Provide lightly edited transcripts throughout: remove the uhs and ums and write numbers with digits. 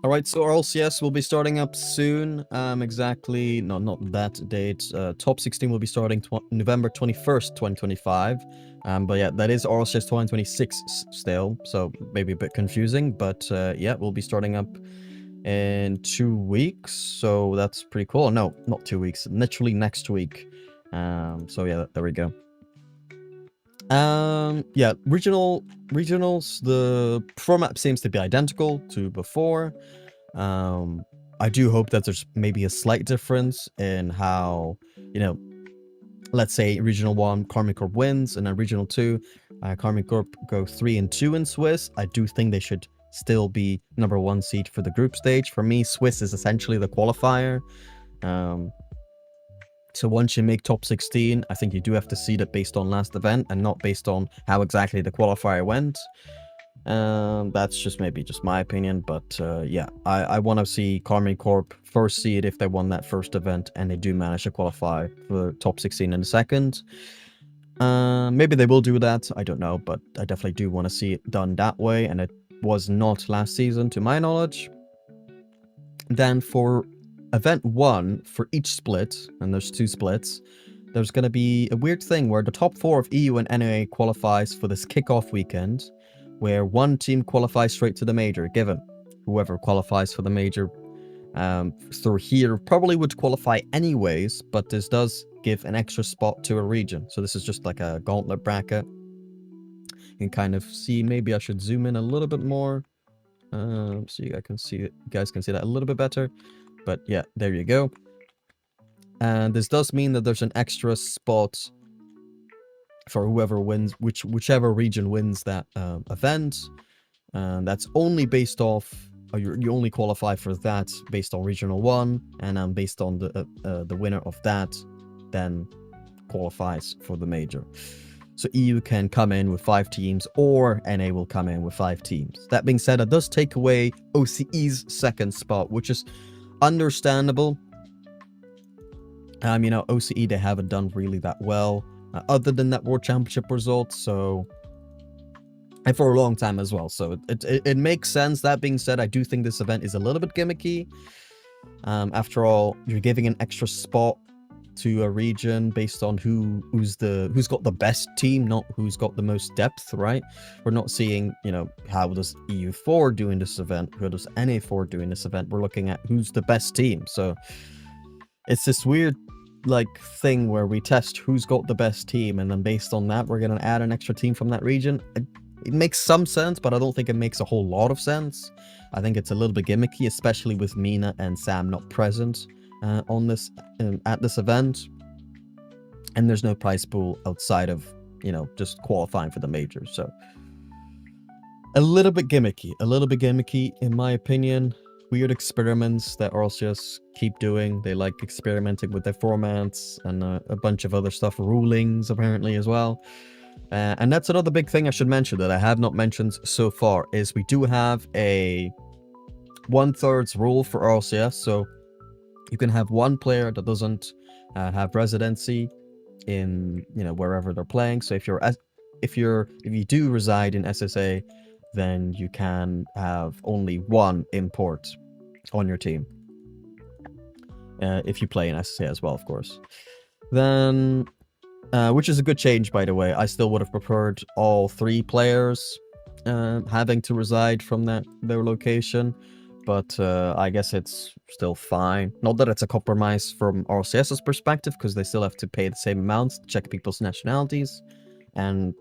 All right, so RLCS will be starting up soon. Exactly, no, not that date. Top 16 will be starting November 21st, 2025. But yeah, that is RLCS 2026 still, so maybe a bit confusing. But yeah, we'll be starting up in 2 weeks, so that's pretty cool. No, not 2 weeks, literally next week. So yeah, there we go. Yeah, regionals, the format seems to be identical to before. I do hope that there's maybe a slight difference in how, let's say Regional 1, Karmine Corp wins, and then Regional 2, Karmine Corp go 3-2 in Swiss. I do think they should still be number 1 seed for the group stage. For me, Swiss is essentially the qualifier. So once you make top 16, I think you do have to seed it based on last event and not based on how exactly the qualifier went. That's just maybe just my opinion, but yeah, I want to see Karmine Corp first seed if they won that first event and they do manage to qualify for top 16 in the second. Maybe they will do that, I don't know, but I definitely do want to see it done that way, and it was not last season to my knowledge. Then for event 1, for each split, and there's 2 splits, there's going to be a weird thing where the top 4 of EU and NA qualifies for this kickoff weekend, where one team qualifies straight to the major, given whoever qualifies for the major through here probably would qualify anyways, but this does give an extra spot to a region. So this is just like a gauntlet bracket. You can kind of see, maybe I should zoom in a little bit more so you guys can see that a little bit better. But yeah, there you go. And this does mean that there's an extra spot for whoever wins, whichever region wins that event. And that's only based off, you only qualify for that based on Regional 1, and based on the winner of that then qualifies for the major. So EU can come in with 5 teams, or NA will come in with 5 teams. That being said, it does take away OCE's second spot, which is understandable. OCE, they haven't done really that well, other than that World Championship result, so, and for a long time as well, so it makes sense. That being said, I do think this event is a little bit gimmicky. After all, you're giving an extra spot to a region based on who's got the best team, not who's got the most depth, right? We're not seeing, how does EU4 do in this event, how does NA4 do in this event. We're looking at who's the best team. So it's this weird thing where we test who's got the best team, and then based on that we're going to add an extra team from that region. It makes some sense, but I don't think it makes a whole lot of sense. I think it's a little bit gimmicky, especially with Mina and Sam not present on this at this event, and there's no prize pool outside of just qualifying for the major. So a little bit gimmicky in my opinion. Weird experiments that RLCS keep doing. They like experimenting with their formats and a bunch of other stuff, rulings apparently as well. And that's another big thing I should mention that I have not mentioned so far, is we do have a 1/3 rule for RLCS. So you can have one player that doesn't have residency in wherever they're playing. So if you do reside in SSA, then you can have only one import on your team. If you play in SSA as well, of course. Then, which is a good change, by the way. I still would have preferred all 3 players having to reside from their location. But I guess it's still fine. Not that it's a compromise from RLCS's perspective, because they still have to pay the same amounts to check people's nationalities and,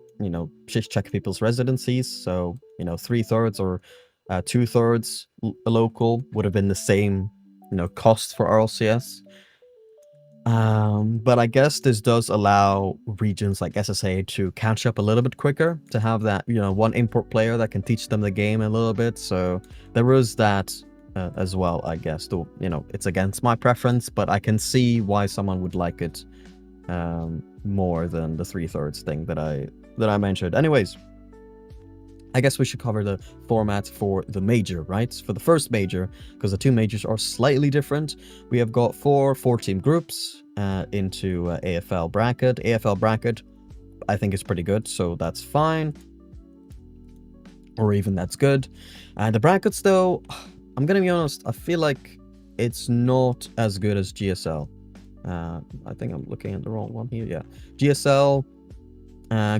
check people's residencies. So, 3/3 or 2/3 local would have been the same, cost for RLCS. But I guess this does allow regions like SSA to catch up a little bit quicker, to have that, one import player that can teach them the game a little bit. So there is that as well, I guess. Though, it's against my preference, but I can see why someone would like it more than the 3/3 thing that I mentioned. Anyways, I guess we should cover the format for the major, right? For the first major, because the 2 majors are slightly different. We have got 4-team groups into AFL bracket. AFL bracket, I think, is pretty good, so that's fine. Or even that's good. The brackets, though, I'm gonna be honest, I feel like it's not as good as GSL. I think I'm looking at the wrong one here. Yeah, GSL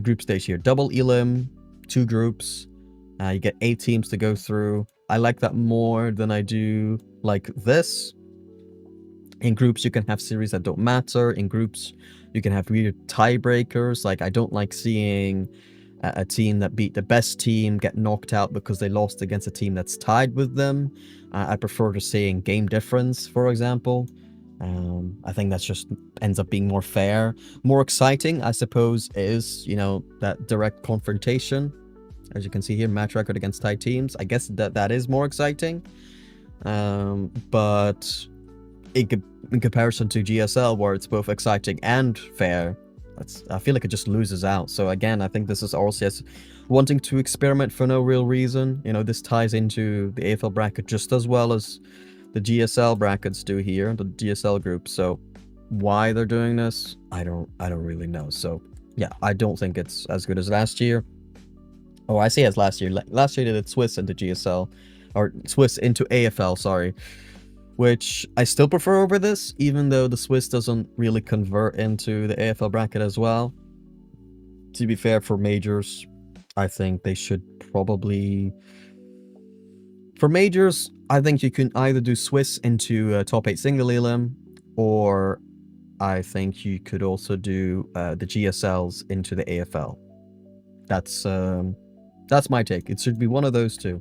group stage here, double elim, 2 groups. You get 8 teams to go through. I like that more than I do like this. In groups, you can have series that don't matter. In groups, you can have weird tiebreakers. Like, I don't like seeing a team that beat the best team get knocked out because they lost against a team that's tied with them. I prefer to seeing game difference, for example. I think that's just ends up being more fair. More exciting, I suppose, is, you know, that direct confrontation. As you can see here, match record against tied teams. I guess that is more exciting. But in comparison to GSL, where it's both exciting and fair, I feel like it just loses out. So again, I think this is RLCS wanting to experiment for no real reason. You know, this ties into the AFL bracket just as well as the GSL brackets do here, the GSL group. So why they're doing this, I don't really know. So yeah, I don't think it's as good as last year. Oh, I say as last year. Last year they did Swiss into GSL, or Swiss into AFL, sorry. Which I still prefer over this, even though the Swiss doesn't really convert into the AFL bracket as well. To be fair, for majors, I think they should probably... For majors, I think you can either do Swiss into top 8 single elim, or I think you could also do the GSLs into the AFL. That's my take. It should be one of those two.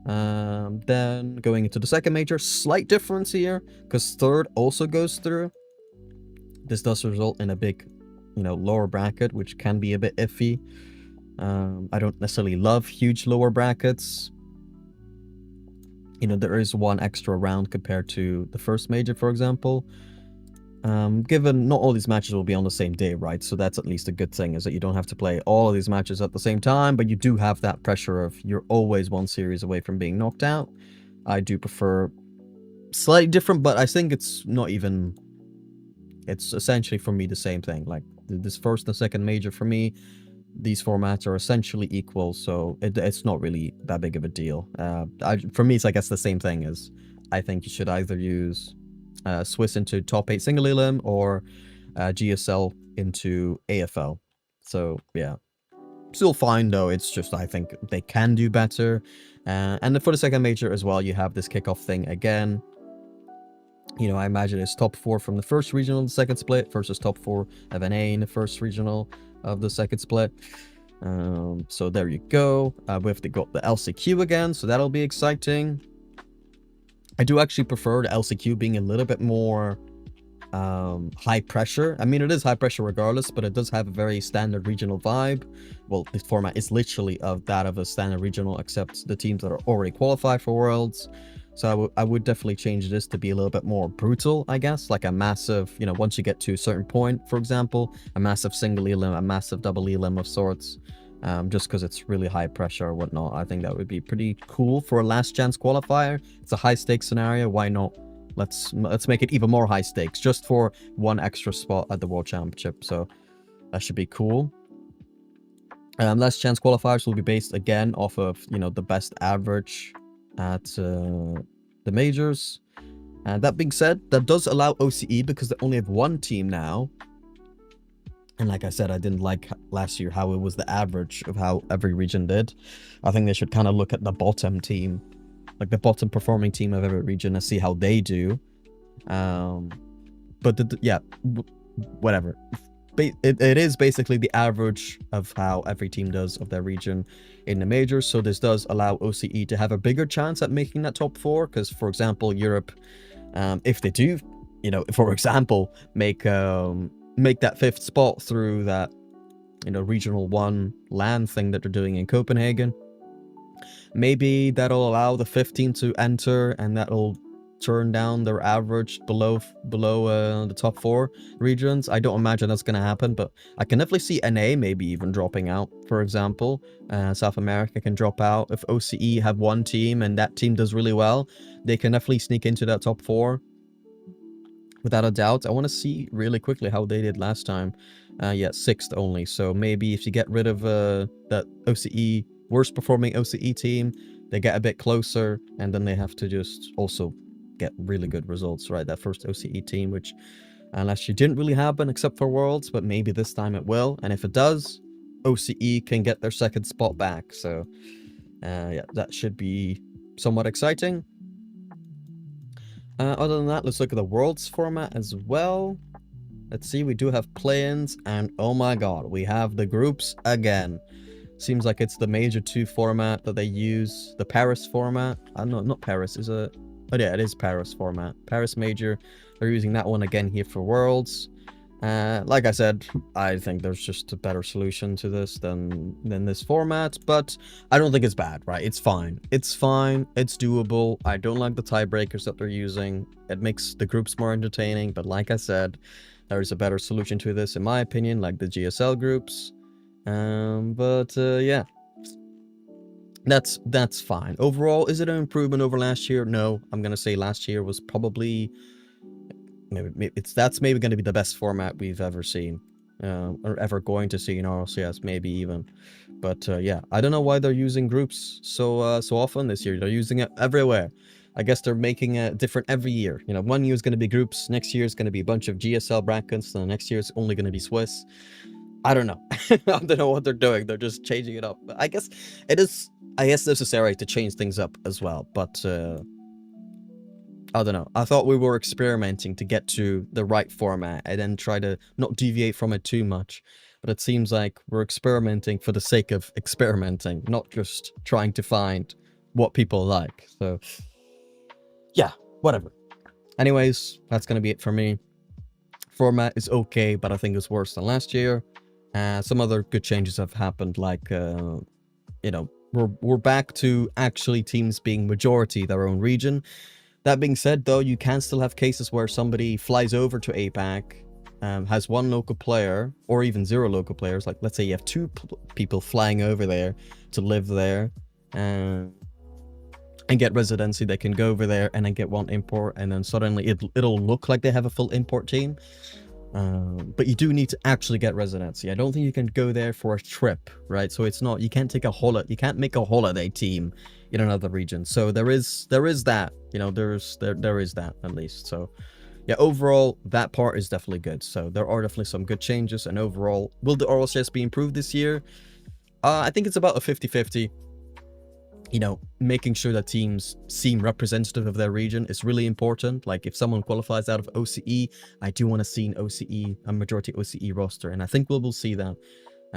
Then going into the second major, slight difference here, because third also goes through. This does result in a big, you know, lower bracket, which can be a bit iffy. I don't necessarily love huge lower brackets. You know, there is one extra round compared to the first major, for example. Given not all these matches will be on the same day, right? So that's at least a good thing, is that you don't have to play all of these matches at the same time, but you do have that pressure of you're always one series away from being knocked out. I do prefer slightly different, but I think it's not even... It's essentially, for me, the same thing. Like, this first and second major, for me, these formats are essentially equal, so it's not really that big of a deal. For me, it's, I guess, the same thing. As I think you should either use Swiss into top 8 single elim, or GSL into AFL. So yeah, still fine though. It's just, I think they can do better. And for the second major as well, you have this kickoff thing again. You know, I imagine it's top 4 from the first regional in the second split versus top 4 of an A in the first regional of the second split. So there you go. We've got the LCQ again, so that'll be exciting. I do actually prefer the LCQ being a little bit more high pressure. I mean, it is high pressure regardless, but it does have a very standard regional vibe. Well, the format is literally of that of a standard regional, except the teams that are already qualified for Worlds. So I would definitely change this to be a little bit more brutal, I guess. Like a massive, you know, once you get to a certain point, for example, a massive single elim, a massive double elim of sorts. Just because it's really high pressure or whatnot. I think that would be pretty cool for a last chance qualifier. It's a high stakes scenario. Why not? Let's make it even more high stakes, just for one extra spot at the World Championship. So that should be cool. Last chance qualifiers will be based again off of, you know, the best average at the majors. And that being said, that does allow OCE, because they only have one team now. And like I said, I didn't like last year how it was the average of how every region did. I think they should kind of look at the bottom team, like the bottom performing team of every region, and see how they do. But yeah, whatever. It is basically the average of how every team does of their region in the majors. So this does allow OCE to have a bigger chance at making that top 4. Because, for example, Europe, if they do, you know, for example, make that 5th spot through that, you know, regional 1 LAN thing that they're doing in Copenhagen, maybe that'll allow the 5th team to enter, and that'll turn down their average below the top 4 regions. I don't imagine that's going to happen, but I can definitely see NA maybe even dropping out, for example. South America can drop out. If OCE have one team and that team does really well, they can definitely sneak into that top 4. Without a doubt. I want to see really quickly how they did last time. Yeah, 6th only. So maybe if you get rid of that OCE, worst performing OCE team, they get a bit closer, and then they have to just also get really good results, right? That first OCE team, which last year didn't really happen except for Worlds, but maybe this time it will. And if it does, OCE can get their second spot back. So yeah, that should be somewhat exciting. Other than that, let's look at the Worlds format as well. Let's see, we do have play-ins, and oh my god, we have the groups again. Seems like it's the Major 2 format that they use, the Paris format. No, not Paris, is it? Oh yeah, it is Paris format. Paris Major, they're using that one again here for Worlds. Like I said, I think there's just a better solution to this than this format, but I don't think it's bad, right? It's fine. It's fine. It's doable. I don't like the tiebreakers that they're using. It makes the groups more entertaining, but like I said, there is a better solution to this, in my opinion, like the GSL groups. Yeah, that's fine. Overall, is it an improvement over last year? No, I'm gonna say last year was probably that's maybe going to be the best format we've ever seen, or ever going to see in RLCS, maybe even. But yeah, I don't know why they're using groups so often this year. They're using it everywhere. I guess they're making it different every year. You know, one year is going to be groups, next year is going to be a bunch of GSL brackets, and the next year is only going to be Swiss. I don't know. I don't know what they're doing. They're just changing it up. But I guess it is, necessary to change things up as well. But I don't know. I thought we were experimenting to get to the right format and then try to not deviate from it too much. But it seems like we're experimenting for the sake of experimenting, not just trying to find what people like. So, yeah, whatever. Anyways, that's going to be it for me. Format is okay, but I think it's worse than last year. Some other good changes have happened, like, you know, we're back to actually teams being majority their own region. That being said, though, you can still have cases where somebody flies over to APAC, has one local player, or even 0 local players. Like, let's say you have 2 people flying over there to live there, and get residency. They can go over there and then get 1 import, and then suddenly it'll look like they have a full import team. But you do need to actually get residency. I don't think you can go there for a trip, right? So it's not, you can't take a holiday, you can't make a holiday team in another region. So there is that, you know, there is that at least. So yeah, overall, that part is definitely good. So there are definitely some good changes. And overall, will the RLCS be improved this year? I think it's about a 50-50. You know, making sure that teams seem representative of their region is really important. Like, if someone qualifies out of OCE, I do want to see an OCE, a majority OCE roster. And I think we'll see that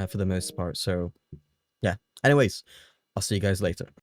for the most part. So yeah, anyways, I'll see you guys later.